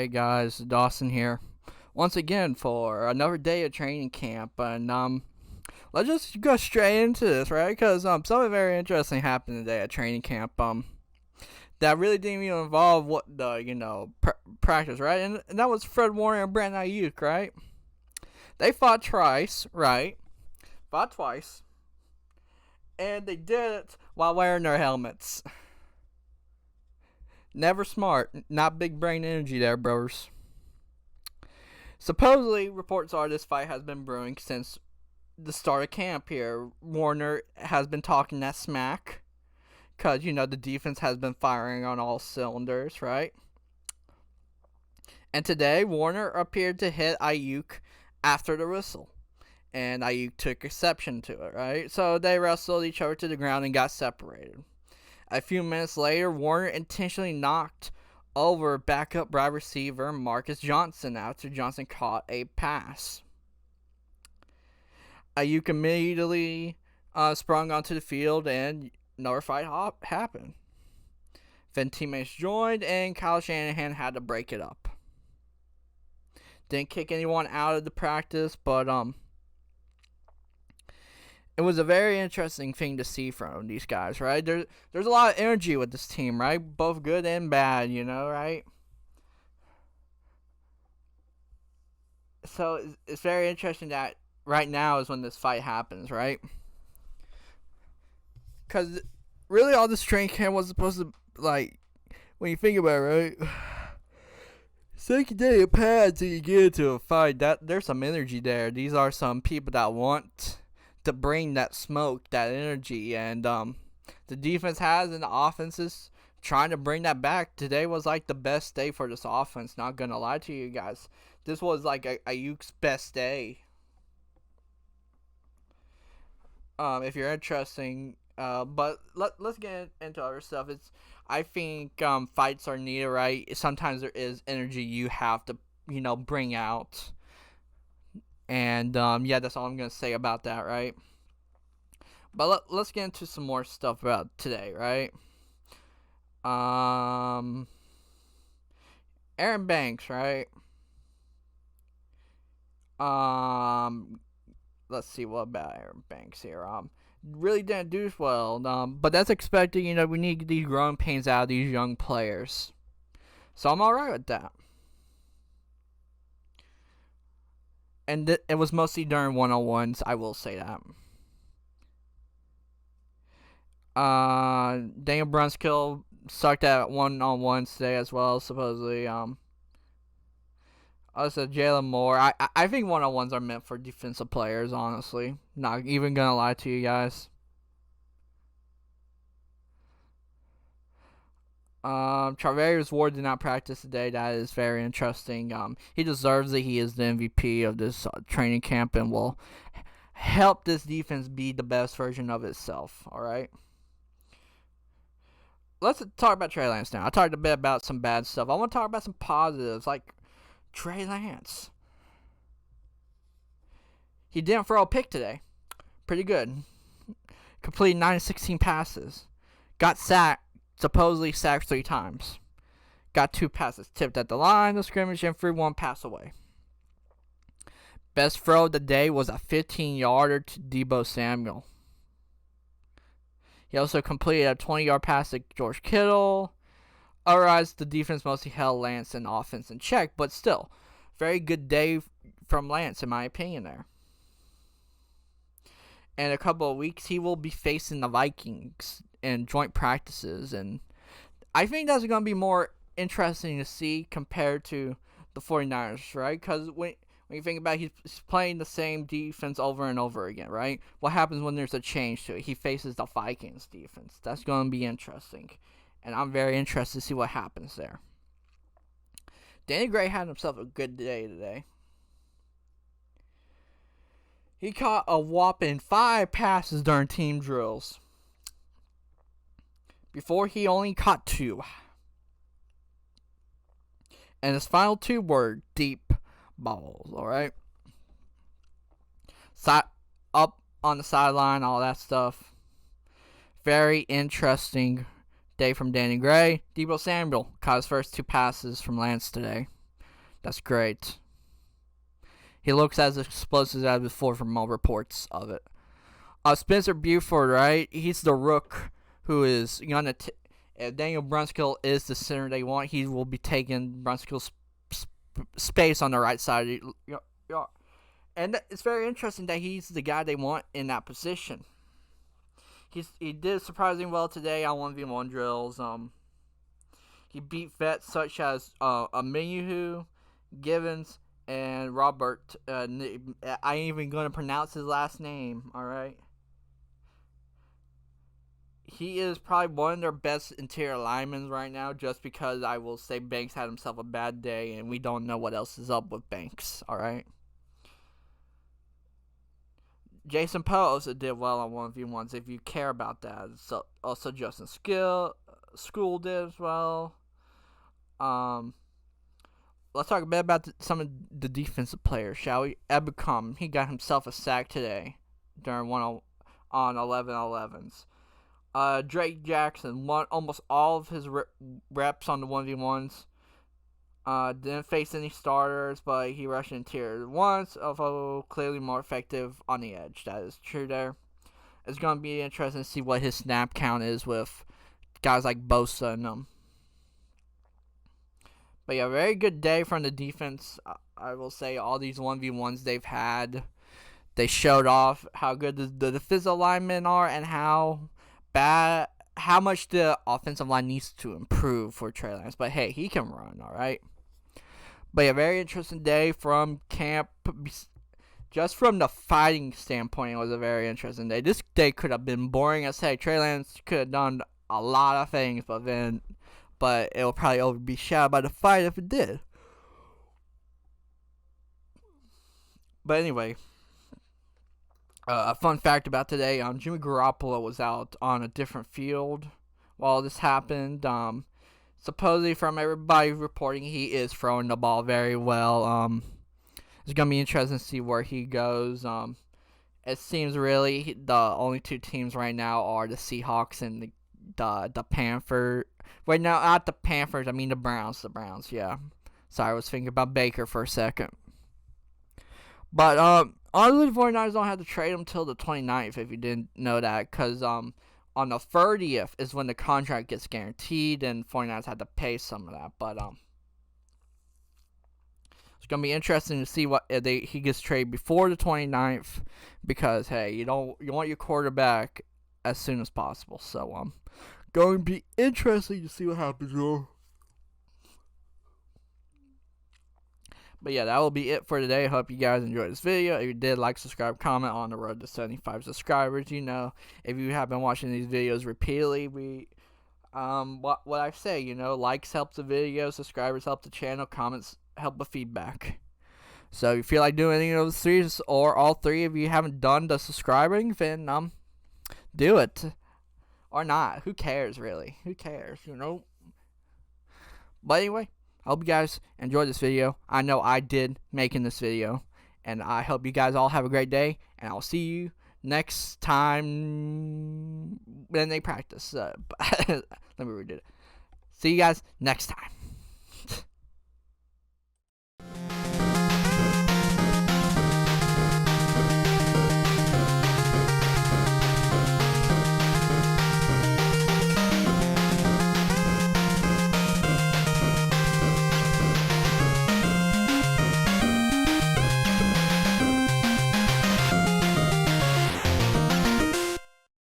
Hey guys, Dawson here. Once again for another day of training camp, and let's just go straight into this, right? Because something very interesting happened today at training camp. That really didn't even involve what the practice, right? And that was Fred Warner and Brandon Ayuk, right? They fought twice, right? Fought twice, and they did it while wearing their helmets. Never smart, not big brain energy there, brothers. Supposedly, reports are this fight has been brewing since the start of camp here. Warner has been talking that smack because, the defense has been firing on all cylinders, right? And today, Warner appeared to hit Ayuk after the whistle. And Ayuk took exception to it, right? So they wrestled each other to the ground and got separated. A few minutes later, Warner intentionally knocked over backup wide receiver Marcus Johnson after Johnson caught a pass. Ayuk immediately sprung onto the field and another fight happened. Then teammates joined and Kyle Shanahan had to break it up. Didn't kick anyone out of the practice, but it was a very interesting thing to see from these guys, right? There's a lot of energy with this team, right? Both good and bad, right? So it's very interesting that right now is when this fight happens, right? Because really all this training camp was supposed to, when you think about it, right? Second day of pads till you get into a fight, there's some energy there. These are some people that want to bring that smoke, that energy, and the defense has and the offense is trying to bring that back. Today was like the best day for this offense, not gonna lie to you guys. This was like Ayuk's best day. If you're interesting, but let's get into other stuff. I think fights are needed, right? Sometimes there is energy you have to bring out. And that's all I'm gonna say about that, right? But let's get into some more stuff about today, right? Aaron Banks, right? Let's see what about Aaron Banks here. Really didn't do well. But that's expected. We need these growing pains out of these young players, so I'm alright with that. And it was mostly during one-on-ones, I will say that. Daniel Brunskill sucked at one-on-ones today as well, supposedly. Also, Jalen Moore. I think one-on-ones are meant for defensive players, honestly. Not even gonna lie to you guys. Charvarius Ward did not practice today. That is very interesting. He deserves it. He is the MVP of this training camp and will help this defense be the best version of itself. All right. Let's talk about Trey Lance now. I talked a bit about some bad stuff. I want to talk about some positives, like Trey Lance. He didn't throw a pick today. Pretty good. Completed 9 of 16 passes. Got sacked. Supposedly sacked 3 times. Got 2 passes tipped at the line of scrimmage and threw 1 pass away. Best throw of the day was a 15-yarder to Deebo Samuel. He also completed a 20-yard pass to George Kittle. Otherwise, the defense mostly held Lance and offense in check, but still, very good day from Lance in my opinion there. In a couple of weeks, he will be facing the Vikings in joint practices, and I think that's going to be more interesting to see compared to the 49ers, right? Because when you think about it, he's playing the same defense over and over again, right? What happens when there's a change to it? He faces the Vikings defense. That's going to be interesting, and I'm very interested to see what happens there. Danny Gray had himself a good day today. He caught a whopping 5 passes during team drills. Before, he only caught 2. And his final 2 were deep balls, alright? Up on the sideline, all that stuff. Very interesting day from Danny Gray. Deebo Samuel caught his first 2 passes from Lance today. That's great. He looks as explosive as before from all reports of it. Spencer Buford, right? He's the rook who is gonna. If Daniel Brunskill is the center they want, he will be taking Brunskill's space on the right side. And it's very interesting that he's the guy they want in that position. He did surprisingly well today on 1v1 drills. He beat vets such as Aminuhu, Givens, and Robert. I ain't even going to pronounce his last name, alright? He is probably one of their best interior linemen right now, just because I will say Banks had himself a bad day, and we don't know what else is up with Banks, alright? Jason Poe also did well on 1v1s if you care about that. So also Justin School did as well. Let's talk a bit about some of the defensive players, shall we? Ebicom, he got himself a sack today during on 11-11s. Drake Jackson won almost all of his reps on the 1v1s. Didn't face any starters, but he rushed interior once, although clearly more effective on the edge. That is true there. It's going to be interesting to see what his snap count is with guys like Bosa and them. But yeah, very good day from the defense. I will say all these 1v1s they've had, they showed off how good the defensive linemen are and how much the offensive line needs to improve for Trey Lance. But hey, he can run, all right? But yeah, very interesting day from camp. Just from the fighting standpoint, it was a very interesting day. This day could have been boring as heck. Trey Lance could have done a lot of things, but it will probably be shadowed by the fight if it did. But anyway, a fun fact about today, Jimmy Garoppolo was out on a different field while this happened. Supposedly from everybody reporting, he is throwing the ball very well. It's going to be interesting to see where he goes. It seems really the only two teams right now are the Seahawks and the Panthers. Wait, no, not the Panthers. I mean the Browns. The Browns, yeah. Sorry, I was thinking about Baker for a second. But honestly, the 49ers don't have to trade him till the 29th, if you didn't know that, because on the 30th is when the contract gets guaranteed, and 49ers had to pay some of that. But it's going to be interesting to see what he gets traded before the 29th, because, hey, you want your quarterback as soon as possible. So, going to be interesting to see what happens, bro. But yeah, that will be it for today. I hope you guys enjoyed this video. If you did, like, subscribe, comment on the road to 75 subscribers. You know, if you have been watching these videos repeatedly, what I say, likes help the video, subscribers help the channel, comments help with feedback. So if you feel like doing any of those three, or all three of you haven't done the subscribing, then do it. Or not. Who cares, really? Who cares, But anyway, I hope you guys enjoyed this video. I know I did making this video. And I hope you guys all have a great day. And I'll see you next time when they practice. Let me redo it. See you guys next time.